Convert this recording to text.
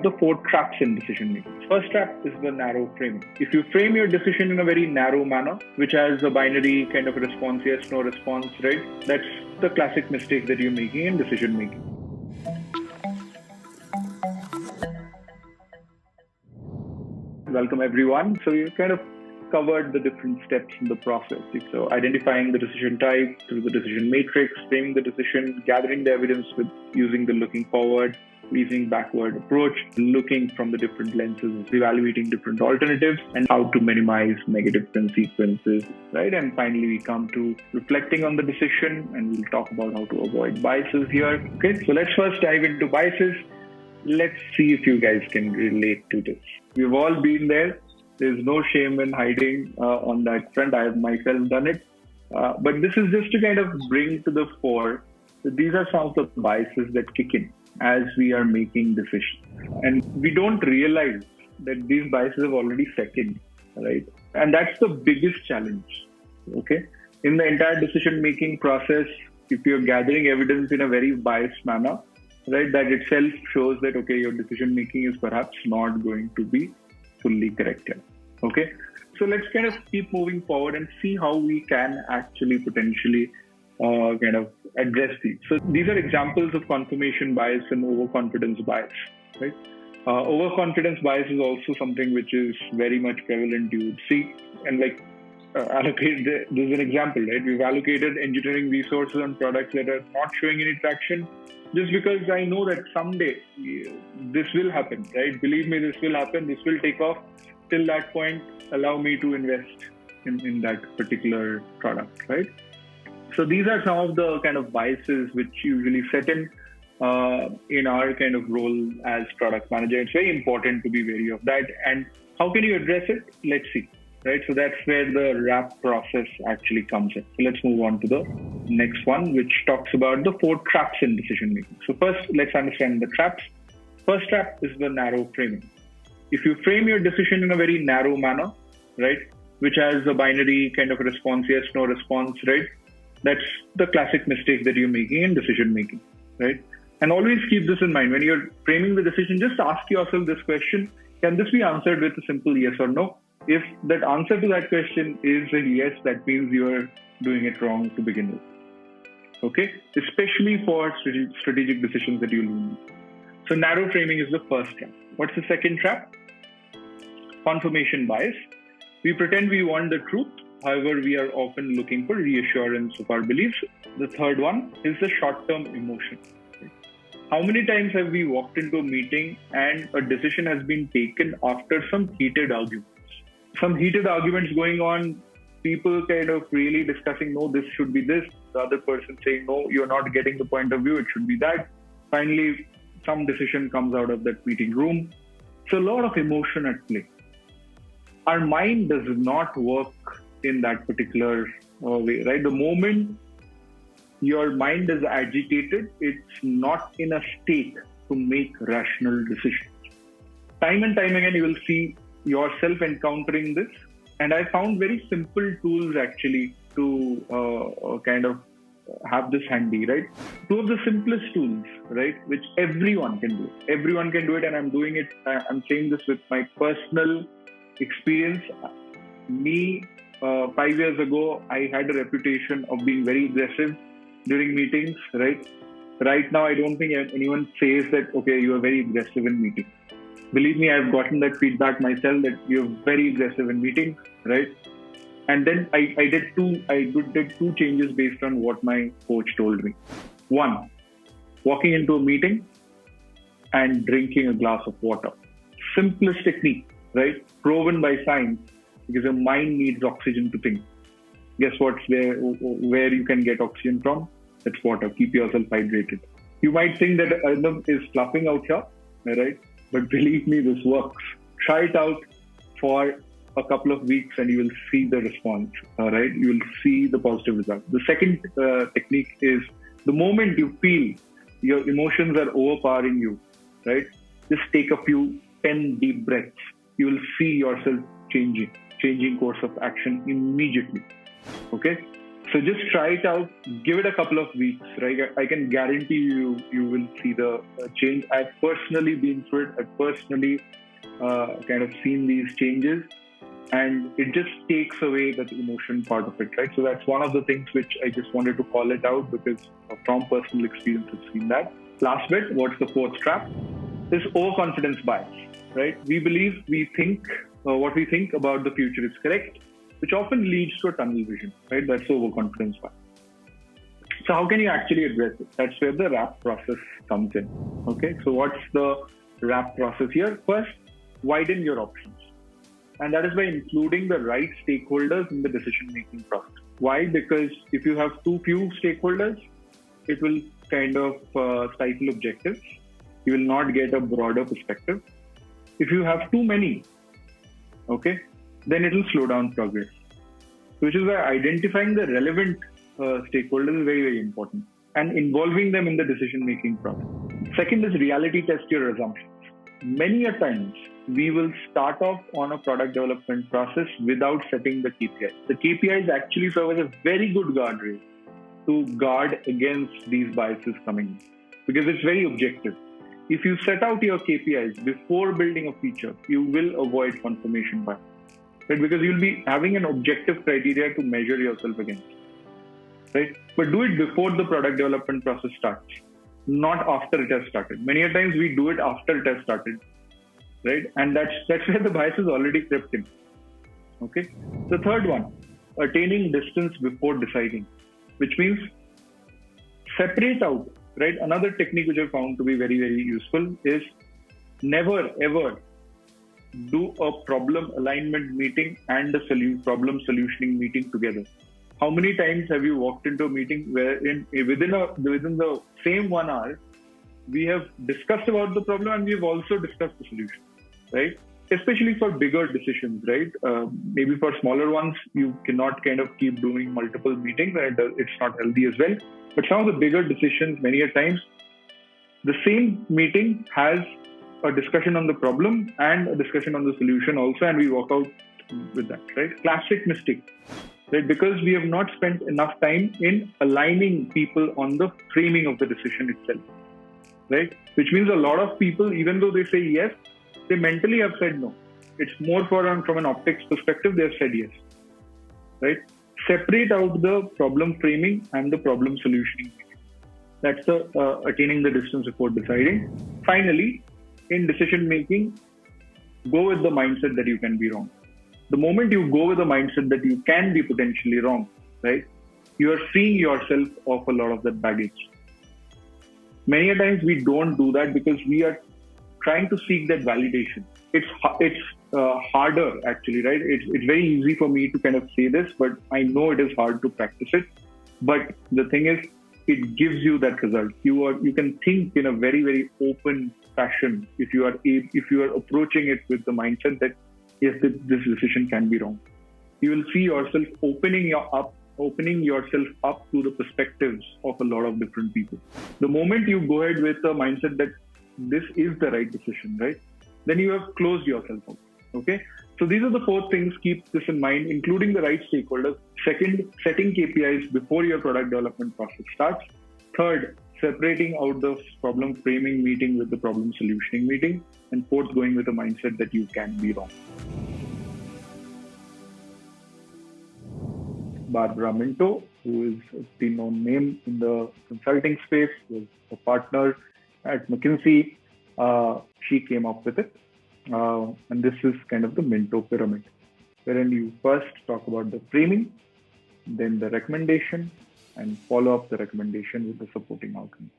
The four traps in decision making. First trap is the narrow framing. If you frame your decision in a very narrow manner, which has a binary kind of a response, yes, no response, right? That's the classic mistake that you're making in decision making. Welcome everyone. So you kind of covered the different steps in the process. So identifying the decision type through the decision matrix, framing the decision, gathering the evidence with using the looking forward, reasoning backward approach, looking from the different lenses, evaluating different alternatives, and how to minimize negative consequences, right? And finally, we come to reflecting on the decision, and we'll talk about how to avoid biases here. Okay, so let's first dive into biases. Let's see if you guys can relate to this. We've all been there. There's no shame in hiding on that front. I have myself done it. But this is just to kind of bring to the fore that these are some of the biases that kick in as we are making decisions. And we don't realize that these biases have already set in, right? And that's the biggest challenge, okay? In the entire decision-making process, if you're gathering evidence in a very biased manner, right, that itself shows that, okay, your decision-making is perhaps not going to be fully correct here, okay? So let's kind of keep moving forward and see how we can actually potentially kind of address these. So these are examples of confirmation bias and overconfidence bias, right? Overconfidence bias is also something which is very much prevalent, you would see. And like this is an example, right? We've allocated engineering resources on products that are not showing any traction just because I know that someday this will happen, right? Believe me, this will happen. This will take off. Till that point, allow me to invest in that particular product, right? So these are some of the kind of biases which usually set in our kind of role as product manager. It's very important to be wary of that. And how can you address it? Let's see, right? So that's where the wrap process actually comes in. So let's move on to the next one, which talks about the four traps in decision making. So first, let's understand the traps. First trap is the narrow framing. If you frame your decision in a very narrow manner, right, which has a binary kind of response, yes, no response, right? That's the classic mistake that you're making in decision making, right? And always keep this in mind. When you're framing the decision, just ask yourself this question: can this be answered with a simple yes or no? If that answer to that question is a yes, that means you're doing it wrong to begin with. Okay? Especially for strategic decisions that you need. So narrow framing is the first trap. What's the second trap? Confirmation bias. We pretend we want the truth. However, we are often looking for reassurance of our beliefs. The third one is the short-term emotion. How many times have we walked into a meeting and a decision has been taken after some heated arguments? Some heated arguments going on, people kind of really discussing, no, this should be this. The other person saying, no, you're not getting the point of view, it should be that. Finally, some decision comes out of that meeting room. So a lot of emotion at play. Our mind does not work in that particular way, right? The moment your mind is agitated, it's not in a state to make rational decisions. Time and time again, you will see yourself encountering this. And I found very simple tools actually to kind of have this handy, right? Two of the simplest tools, right, which everyone can do. Everyone can do it, and I'm doing it. I'm saying this with my personal experience. Me, 5 years ago, I had a reputation of being very aggressive during meetings, right? Right now, I don't think anyone says that, okay, you are very aggressive in meetings. Believe me, I've gotten that feedback myself that you're very aggressive in meetings, right? And then I did two changes based on what my coach told me. One, walking into a meeting and drinking a glass of water. Simplest technique, right? Proven by science, because your mind needs oxygen to think. Guess what's where you can get oxygen from? That's water. Keep yourself hydrated. You might think that Arindam is fluffing out here, right? But believe me, this works. Try it out for a couple of weeks and you will see the response, right? You will see the positive result. The second technique is the moment you feel your emotions are overpowering you, right? Just take a few 10 deep breaths. You will see yourself changing course of action immediately. Okay? So just try it out. Give it a couple of weeks, right? I can guarantee you will see the change. I've personally been through it. I've personally kind of seen these changes, and it just takes away that emotion part of it, right? So that's one of the things which I just wanted to call it out, because from personal experience I've seen that. Last bit, what's the fourth trap? Is overconfidence bias, right? We believe what we think about the future is correct, which often leads to a tunnel vision, right? That's overconfidence bias. So how can you actually address it? That's where the wrap process comes in. Okay, so what's the wrap process here? First, widen your options. And that is by including the right stakeholders in the decision-making process. Why? Because if you have too few stakeholders, it will kind of stifle objectives. You will not get a broader perspective. If you have too many, okay, then it will slow down progress. Which is why identifying the relevant stakeholders is very, very important, and involving them in the decision-making process. Second is reality test your assumptions. Many a times, we will start off on a product development process without setting the KPIs. The KPIs actually serve as a very good guardrail to guard against these biases coming in, because it's very objective. If you set out your KPIs before building a feature, you will avoid confirmation bias, right? Because you'll be having an objective criteria to measure yourself against, right? But do it before the product development process starts, not after it has started. Many a times we do it after it has started, right? And that's where the bias is already crept in. Okay. The third one, attaining distance before deciding, which means separate out, right? Another technique which I found to be very, very useful is never ever do a problem alignment meeting and a problem solutioning meeting together. How many times have you walked into a meeting where within the same 1 hour, we have discussed about the problem and we have also discussed the solution, right? Especially for bigger decisions, right? Maybe for smaller ones, you cannot kind of keep doing multiple meetings, and it's not healthy as well. But some of the bigger decisions, many a times, the same meeting has a discussion on the problem and a discussion on the solution also, and we walk out with that, right? Classic mistake, right? Because we have not spent enough time in aligning people on the framing of the decision itself, right? Which means a lot of people, even though they say yes, they mentally have said no. It's more from an optics perspective, they have said yes, right? Separate out the problem framing and the problem solutioning. That's the attaining the distance before deciding. Finally, in decision making, go with the mindset that you can be wrong. The moment you go with the mindset that you can be potentially wrong, right, you are freeing yourself of a lot of that baggage. Many a times we don't do that because we are trying to seek that validation. It's harder actually, right? It's very easy for me to kind of say this, but I know it is hard to practice it. But the thing is, it gives you that result. You can think in a very, very open fashion if you are approaching it with the mindset that yes, this decision can be wrong. You will see yourself opening yourself up to the perspectives of a lot of different people. The moment you go ahead with the mindset that this is the right decision, right, then you have closed yourself out. Okay. So these are the 4 things. Keep this in mind, including the right stakeholders. Second, setting KPIs before your product development process starts. Third, separating out the problem framing meeting with the problem solutioning meeting. And fourth, going with a mindset that you can be wrong. Barbara Minto, who is a well-known name in the consulting space, was a partner at McKinsey. She came up with it. And this is kind of the Minto pyramid, wherein you first talk about the framing, then the recommendation, and follow up the recommendation with the supporting outcome.